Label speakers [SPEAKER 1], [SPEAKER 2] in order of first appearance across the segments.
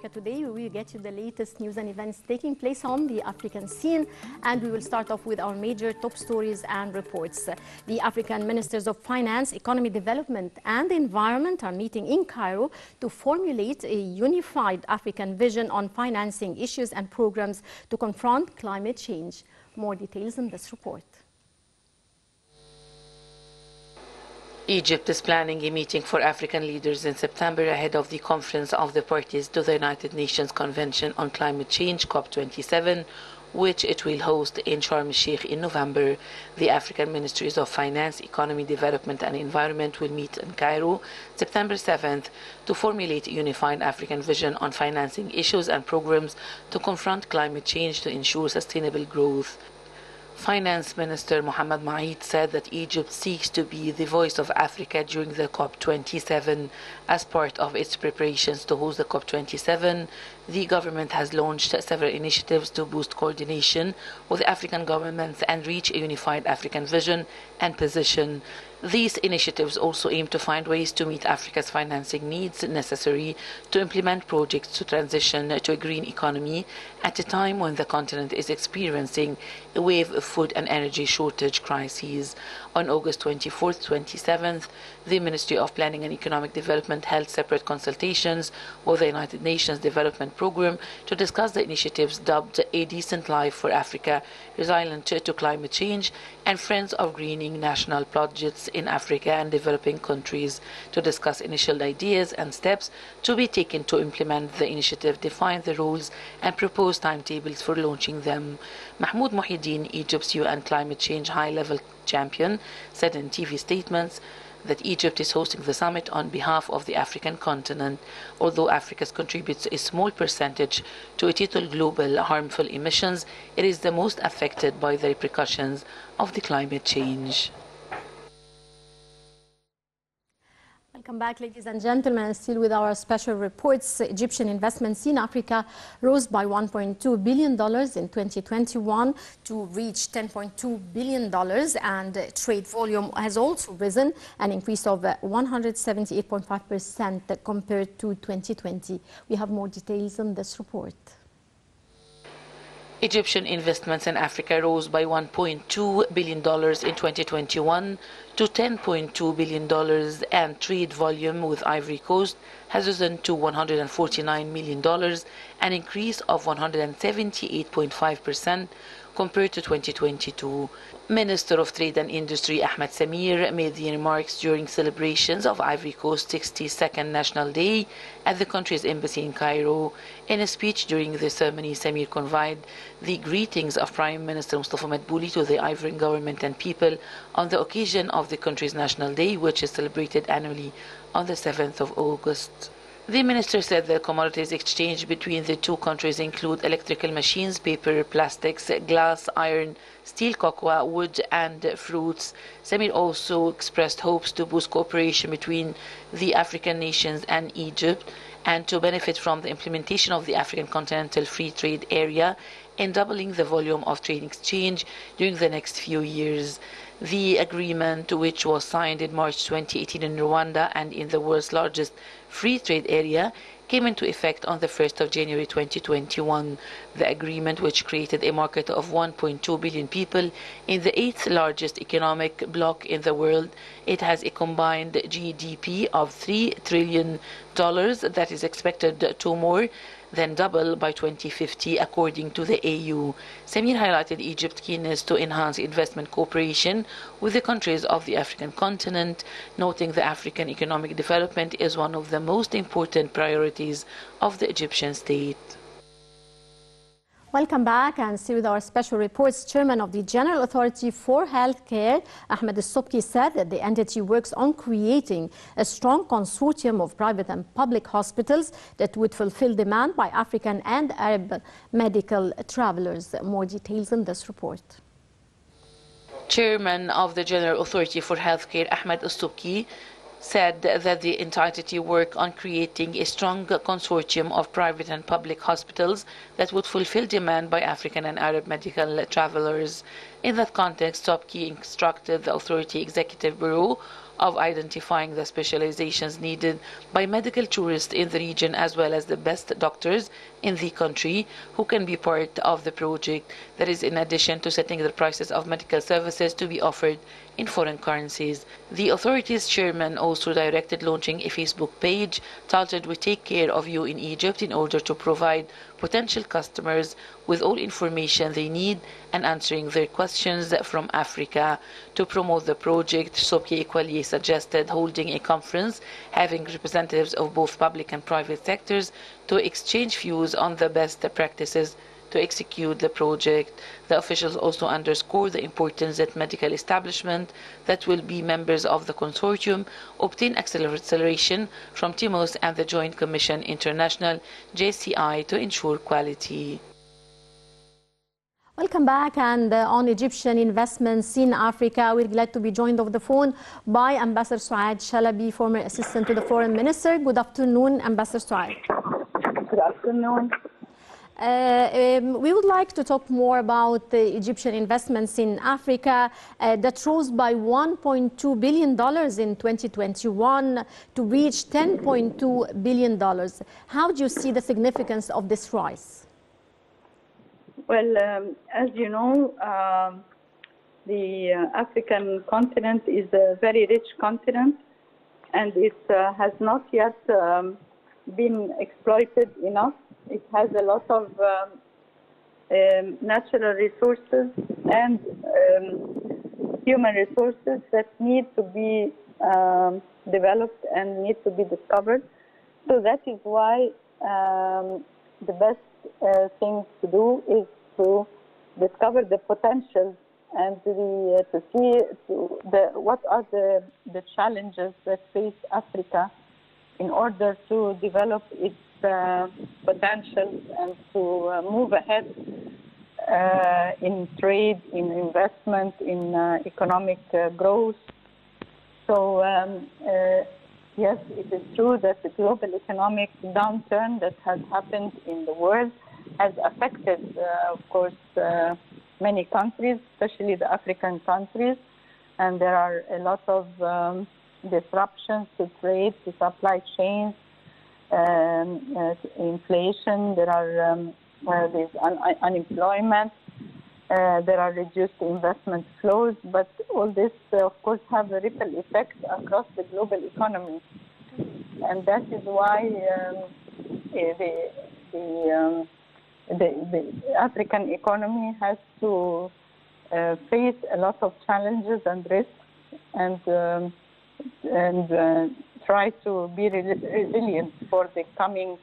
[SPEAKER 1] Africa Today, we will get you the latest news and events taking place on the African scene, and we will start off with our major top stories and reports. The African Ministers of Finance, Economy Development and Environment are meeting in Cairo to formulate a unified African vision on financing issues and programs to confront climate change. More details in this report.
[SPEAKER 2] Egypt is planning a meeting for African leaders in September ahead of the conference of the parties to the United Nations Convention on Climate Change, COP27, which it will host in Sharm el-Sheikh in November. The African Ministries of Finance, Economy, Development and Environment will meet in Cairo September 7th to formulate a unified African vision on financing issues and programs to confront climate change to ensure sustainable growth. Finance Minister Mohamed Maïd said that Egypt seeks to be the voice of Africa during the COP27. As part of its preparations to host the COP27, the government has launched several initiatives to boost coordination with African governments and reach a unified African vision and position. These initiatives also aim to find ways to meet Africa's financing needs necessary to implement projects to transition to a green economy at a time when the continent is experiencing a wave of food and energy shortage crises. On August 24th, 27th, the Ministry of Planning and Economic Development held separate consultations with the United Nations Development Programme to discuss the initiatives dubbed A Decent Life for Africa, Resilient to Climate Change, and Friends of Greening National Projects in Africa and Developing Countries. To discuss initial ideas and steps to be taken to implement the initiative, define the rules and propose timetables for launching them. Mahmoud Mohiuddin, Egypt's UN climate change high-level champion, said in TV statements that Egypt is hosting the summit on behalf of the African continent. Although Africa contributes a small percentage to total global harmful emissions, it is the most affected by the repercussions of the climate change.
[SPEAKER 1] Welcome back, ladies and gentlemen. Still with our special reports, Egyptian investments in Africa rose by $1.2 billion in 2021 to reach $10.2 billion, and trade volume has also risen, an increase of 178.5% compared to 2020. We have more details in this report.
[SPEAKER 2] Egyptian investments in Africa rose by $1.2 billion in 2021 to $10.2 billion, and trade volume with Ivory Coast has risen to $149 million, an increase of 178.5% compared to 2022. Minister of Trade and Industry Ahmed Samir made the remarks during celebrations of Ivory Coast's 62nd National Day at the country's embassy in Cairo. In a speech during the ceremony, Samir conveyed the greetings of Prime Minister Mustafa Madbouli to the Ivorian government and people on the occasion of the country's National Day, which is celebrated annually on the 7th of August. The minister said that commodities exchanged between the two countries include electrical machines, paper, plastics, glass, iron, steel, cocoa, wood and fruits. Samir also expressed hopes to boost cooperation between the African nations and Egypt and to benefit from the implementation of the African Continental Free Trade Area in doubling the volume of trade exchange during the next few years. The agreement, which was signed in March 2018 in Rwanda and in the world's largest free trade area, came into effect on the 1st of January 2021. The agreement, which created a market of 1.2 billion people in the 8th largest economic bloc in the world, it has a combined GDP of $3 trillion that is expected to more than double by 2050, according to the AU. Samir highlighted Egypt's keenness to enhance investment cooperation with the countries of the African continent, noting that African economic development is one of the most important priorities of the Egyptian state.
[SPEAKER 1] Welcome back, and still with our special reports. Chairman of the General Authority for Healthcare, Ahmed Al-Subki, said that the entity works on creating a strong consortium of private and public hospitals that would fulfill demand by African and Arab medical travelers. More details in this report.
[SPEAKER 2] Chairman of the General Authority for Healthcare, Ahmed Al-Subki, said that the entity work on creating a strong consortium of private and public hospitals that would fulfill demand by African and Arab medical travelers. In that context, Subki instructed the Authority Executive Bureau of identifying the specializations needed by medical tourists in the region, as well as the best doctors in the country who can be part of the project. That is in addition to setting the prices of medical services to be offered in foreign currencies. The authority's chairman also directed launching a Facebook page titled "We Take Care of You in Egypt" in order to provide potential customers with all information they need and answering their questions from Africa. To promote the project, Sobki Equally suggested holding a conference having representatives of both public and private sectors to exchange views on the best practices to execute the project. The officials also underscored the importance that medical establishments that will be members of the consortium obtain acceleration from TIMOS and the Joint Commission International JCI to ensure quality.
[SPEAKER 1] Welcome back, and on Egyptian investments in Africa, we're glad to be joined over the phone by Ambassador Souad Chalabi, former assistant to the foreign minister. Good afternoon, Ambassador Souad.
[SPEAKER 3] Good afternoon.
[SPEAKER 1] We would like to talk more about the Egyptian investments in Africa that rose by $1.2 billion in 2021 to reach $10.2 billion. How do you see the significance of this rise?
[SPEAKER 3] Well, as you know, the African continent is a very rich continent, and it has not yet been exploited enough. It has a lot of natural resources and human resources that need to be developed and need to be discovered. So that is why the best thing to do is to discover the potential and to see what are the challenges that face Africa in order to develop its potential and to move ahead in trade, in investment, in economic growth. So yes, it is true that the global economic downturn that has happened in the world has affected, of course, many countries, especially the African countries, and there are a lot of disruptions to trade, to supply chains, inflation, there are there's unemployment, there are reduced investment flows, but all this, of course, have a ripple effect across the global economy. And that is why the African economy has to face a lot of challenges and risks and try to be resilient for the coming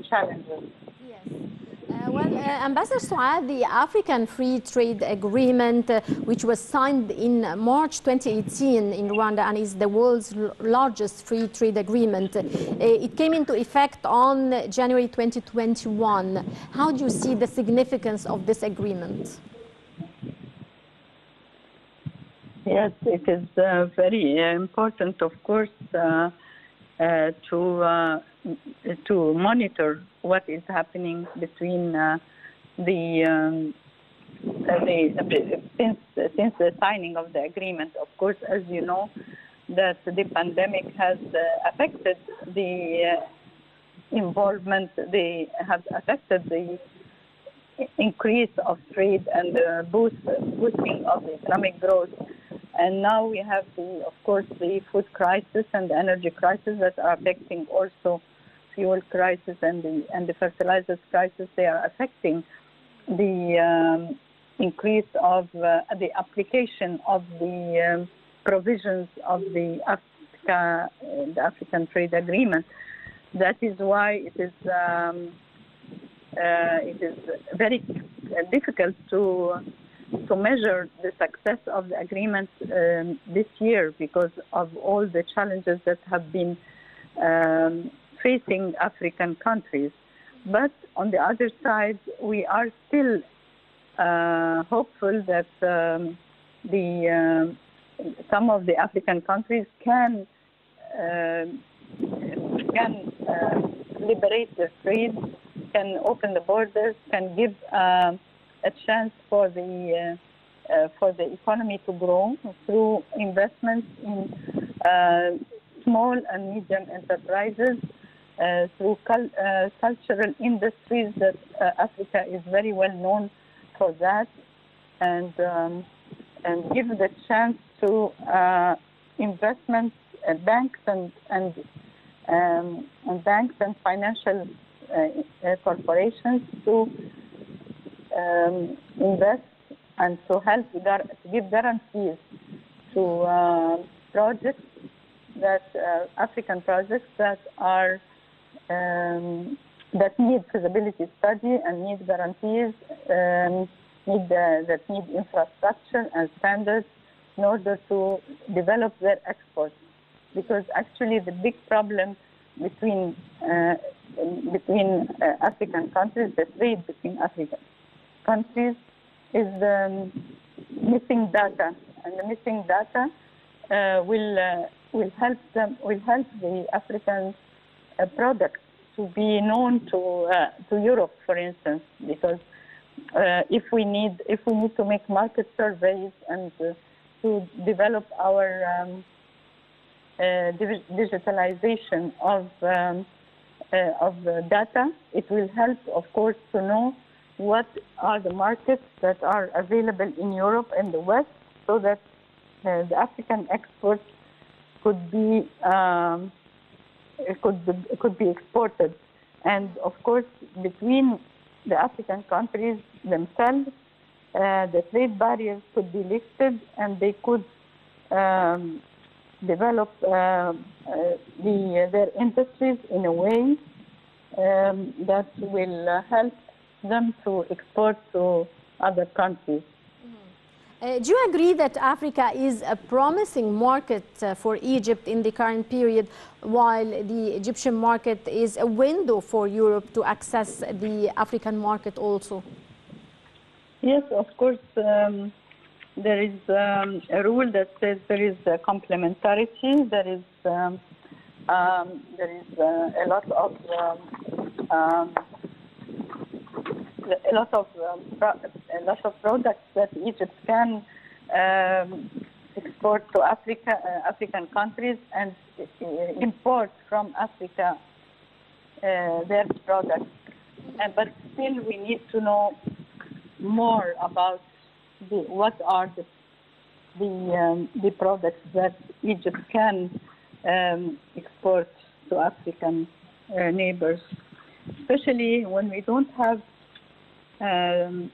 [SPEAKER 3] challenges.
[SPEAKER 1] Yes. Well, Ambassador Souad, the African Free Trade Agreement, which was signed in March 2018 in Rwanda and is the world's largest free trade agreement, it came into effect on January 2021. How do you see the significance of this agreement?
[SPEAKER 3] Yes, it is very important, of course, to monitor what is happening between since the signing of the agreement. Of course, as you know, that the pandemic has affected the involvement. They have affected the increase of trade and boosting of the economic growth. And now we have, of course, the food crisis and the energy crisis that are affecting also fuel crisis and the fertilizers crisis. They are affecting the increase of the application of the provisions of the African Trade Agreement. That is why it is very difficult to measure the success of the agreement this year because of all the challenges that have been facing African countries. But on the other side, we are still hopeful that some of the African countries can liberate their trade, can open the borders, can give a chance for the for the economy to grow through investments in small and medium enterprises, through cultural industries that Africa is very well known for that, and give the chance to investments, banks and financial corporations to invest and to help to give guarantees to projects that African projects that are that need feasibility study and need guarantees, that need infrastructure and standards in order to develop their exports. Because actually the big problem between African countries, the trade between African countries, is the missing data, and the missing data will help the African products to be known to Europe, for instance, because if we need to make market surveys and to develop our digitalization of data, it will help, of course, to know what are the markets that are available in Europe and the West, so that the African exports could be exported. And of course, between the African countries themselves, the trade barriers could be lifted, and they could develop their industries in a way that will help them to export to other countries.
[SPEAKER 1] Do you agree that Africa is a promising market for Egypt in the current period, while the Egyptian market is a window for Europe to access the African market also?
[SPEAKER 3] Yes, of course. There is a rule that says there is complementarity. There is a lot of products that Egypt can export to African countries, and import from Africa their products. But still, we need to know more about what are the products that Egypt can export to African neighbors, especially when we don't have the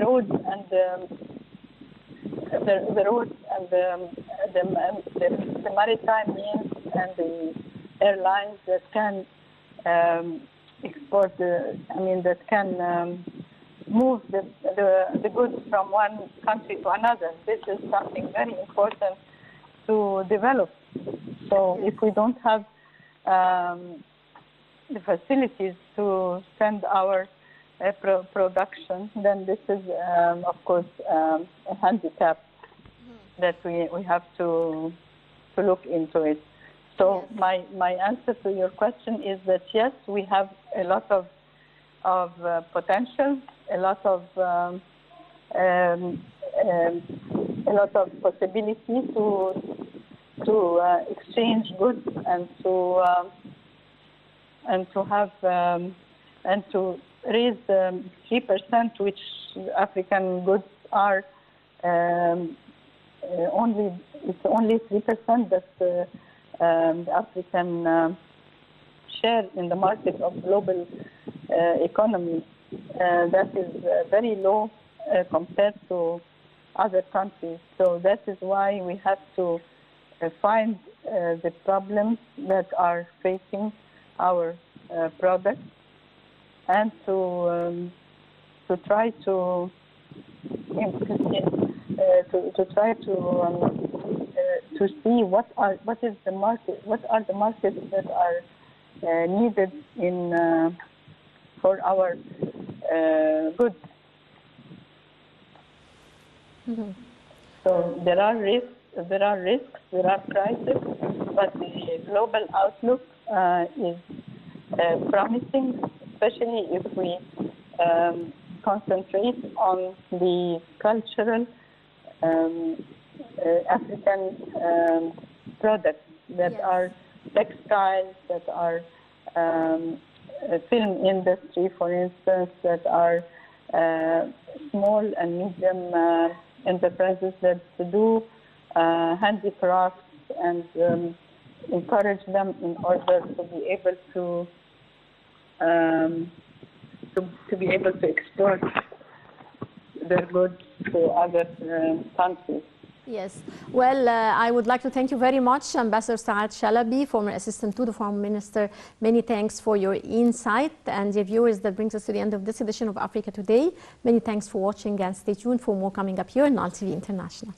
[SPEAKER 3] roads and the maritime means and the airlines that can export that can move the goods from one country to another. This is something very important to develop. So if we don't have the facilities to send our production, then this is, of course, a handicap that we have to look into it. So my answer to your question is that yes, we have a lot of potential, a lot of possibility to exchange goods and to have and to raise 3%, which African goods are it's only 3% that the African share in the market of global economy. That is very low compared to other countries. So that is why we have to find the problems that are facing our products, and to try to see what is the market, what are the markets that are needed for our goods.
[SPEAKER 1] Mm-hmm.
[SPEAKER 3] So there are risks, there are crises, but the global outlook is promising, especially if we concentrate on the cultural African products that
[SPEAKER 1] Yes.
[SPEAKER 3] are textiles, that are film industry, for instance, that are small and medium enterprises that do handicrafts, and encourage them in order to be able to export their goods to other countries.
[SPEAKER 1] Yes. Well, I would like to thank you very much, Ambassador Saad Chalabi, former assistant to the Foreign Minister. Many thanks for your insight. And dear viewers, that brings us to the end of this edition of Africa Today. Many thanks for watching, and stay tuned for more coming up here on Nile TV International.